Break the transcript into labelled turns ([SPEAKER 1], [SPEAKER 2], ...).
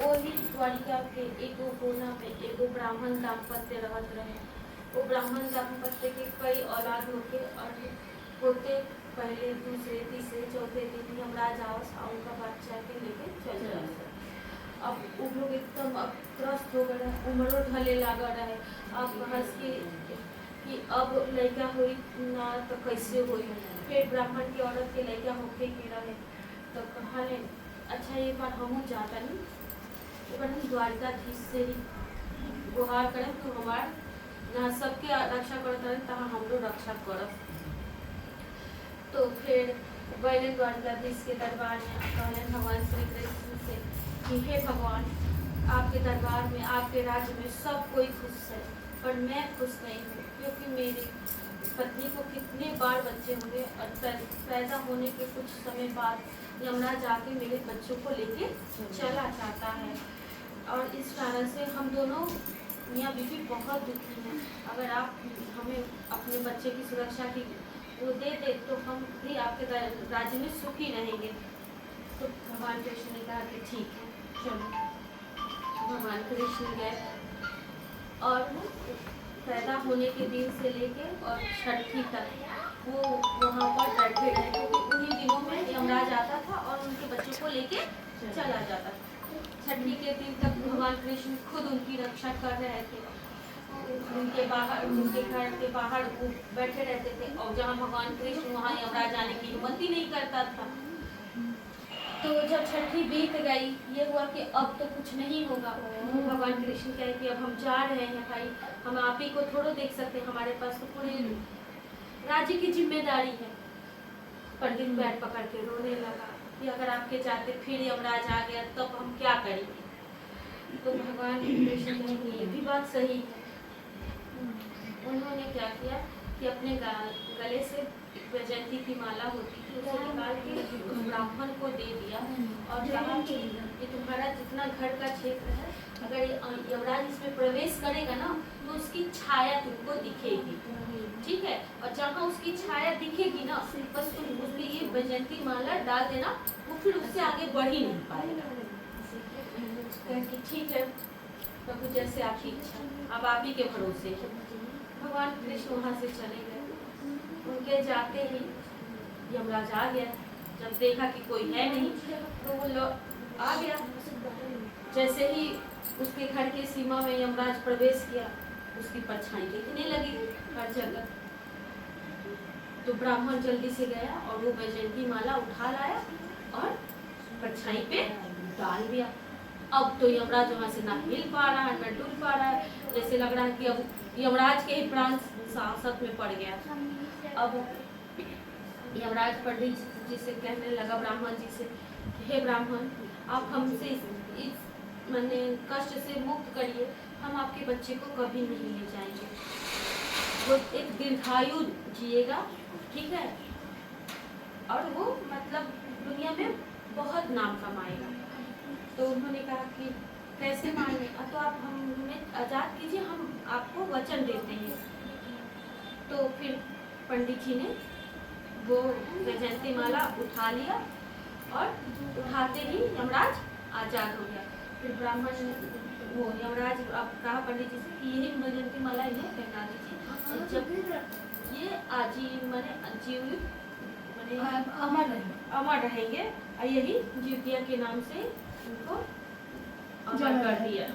[SPEAKER 1] वही द्वारिका के एगो कोना में एगो ब्राह्मण दाम्पत्य रहत रहे। वो ब्राह्मण दाम्पत्य के कई औलाद होके और होते पहले दूसरे तीसरे चौथे दिन यमराज आओस और उनका बच्चा के लेके चल जाए। अब वो लोग एकदम अब त्रस्त हो गए, उम्र ढले लगा रहे। अब हंस के कि अब लड़का हुई ना तो कैसे हुई। फिर ब्राह्मण की औरत के लड़का होके के रहे तो कहा अच्छा एक बार हम जाता नहीं, एक बार हम द्वारिकाधीश से ही गुहार करें तो हमार जहाँ सबके रक्षा करता रहे तहाँ हम लोग रक्षा करब। तो फिर गए द्वारिकाधीश के दरबार में, कहले भगवान श्री कृष्ण से कि हे भगवान, आपके दरबार में आपके राज्य में सब कोई खुश है पर मैं खुश नहीं हूँ, क्योंकि मेरी पत्नी को कितने बार बच्चे हुए और पैदा होने के कुछ समय बाद यमराज आके मेरे बच्चों को लेके चला जाता है और इस कारण से हम दोनों मियाँ बीवी बहुत दुखी हैं। अगर आप हमें अपने बच्चे की सुरक्षा की वो दे दे तो हम भी आपके राज्य में सुखी रहेंगे। तो भगवान कृष्ण ने कहा कि ठीक है चलो। भगवान कृष्ण गए और पैदा होने के दिन से लेके और छठी तक वो वहाँ पर बैठे रहे, क्योंकि उन्हीं दिनों में यमराज आता था और उनके बच्चों को लेके चला जाता था। छठी के दिन तक भगवान कृष्ण खुद उनकी रक्षा कर रहे थे। उनके बाहर, उनके घर के बाहर वो बैठे रहते थे और जहाँ भगवान कृष्ण वहाँ यमराज आने की हिम्मत ही नहीं करता था। तो जब छठी बीत गई, ये हुआ कि अब तो कुछ नहीं होगा। भगवान कृष्ण कहे कि अब हम जा रहे हैं भाई, हम आप ही को थोड़ा देख सकते हैं, हमारे पास तो पूरे राज्य की जिम्मेदारी है। पंडित पैर पकड़ के रोने लगा कि अगर आपके चाहते फिर यमराज आ गया तब हम क्या करेंगे। तो भगवान कृष्ण कहे ये भी बात सही है। उन्होंने क्या किया कि अपने गले से वैजयंती की माला होती थी उसे निकाल के उस ब्राह्मण को दे दिया और कहा कि ये तुम्हारा जितना घर का क्षेत्र है, अगर यमराज इसमें प्रवेश करेगा ना तो उसकी छाया तुमको दिखेगी, ठीक है। और जहाँ उसकी छाया दिखेगी ना बस तुम उसमें ये वैजयंती माला डाल देना, वो फिर उससे आगे बढ़ ही नहीं पाएगा। कि ठीक है प्रभु, जैसे आपकी इच्छा, अब आप ही के भरोसे है। भगवान कृष्ण वहाँ से चले गए। उनके जाते ही यमराज आ गया। जब देखा कि कोई है नहीं तो वो लोग आ गया। जैसे ही उसके घर के सीमा में यमराज प्रवेश किया, उसकी परछाई दिखने लगी हर जगह। तो ब्राह्मण जल्दी से गया और वो वैजयंती माला उठा लाया और परछाई पे डाल दिया। अब तो यमराज वहाँ से ना हिल पा रहा है, ना डुल पा रहा है, जैसे लग रहा है कि अब यमराज के ही प्राण सांसत में पड़ गया। अब यमराज पंडित जी से कहने लगा ब्राह्मण जी से, हे ब्राह्मण, आप हमसे इस मैंने कष्ट से मुक्त करिए, हम आपके बच्चे को कभी नहीं ले जाएंगे। वो एक दीर्घायु जिएगा, ठीक है, और वो मतलब दुनिया में बहुत नाम कमाएगा। तो उन्होंने कहा कि कैसे माने, तो आप हमें आज़ाद कीजिए, हम आपको वचन देते हैं। तो फिर पंडित जी ने वो वैजयंती माला उठा लिया और उठाते ही यमराज आज़ाद हो गया। फिर ब्राह्मण वो यमराज अब कहा पंडित जी से कि यही वैजयंती माला इन्हें पहना दीजिए, जब ये आजीवन माने जीवित माने अमर रहेंगे और यही जीविया के नाम से उनको अमर कर दिया।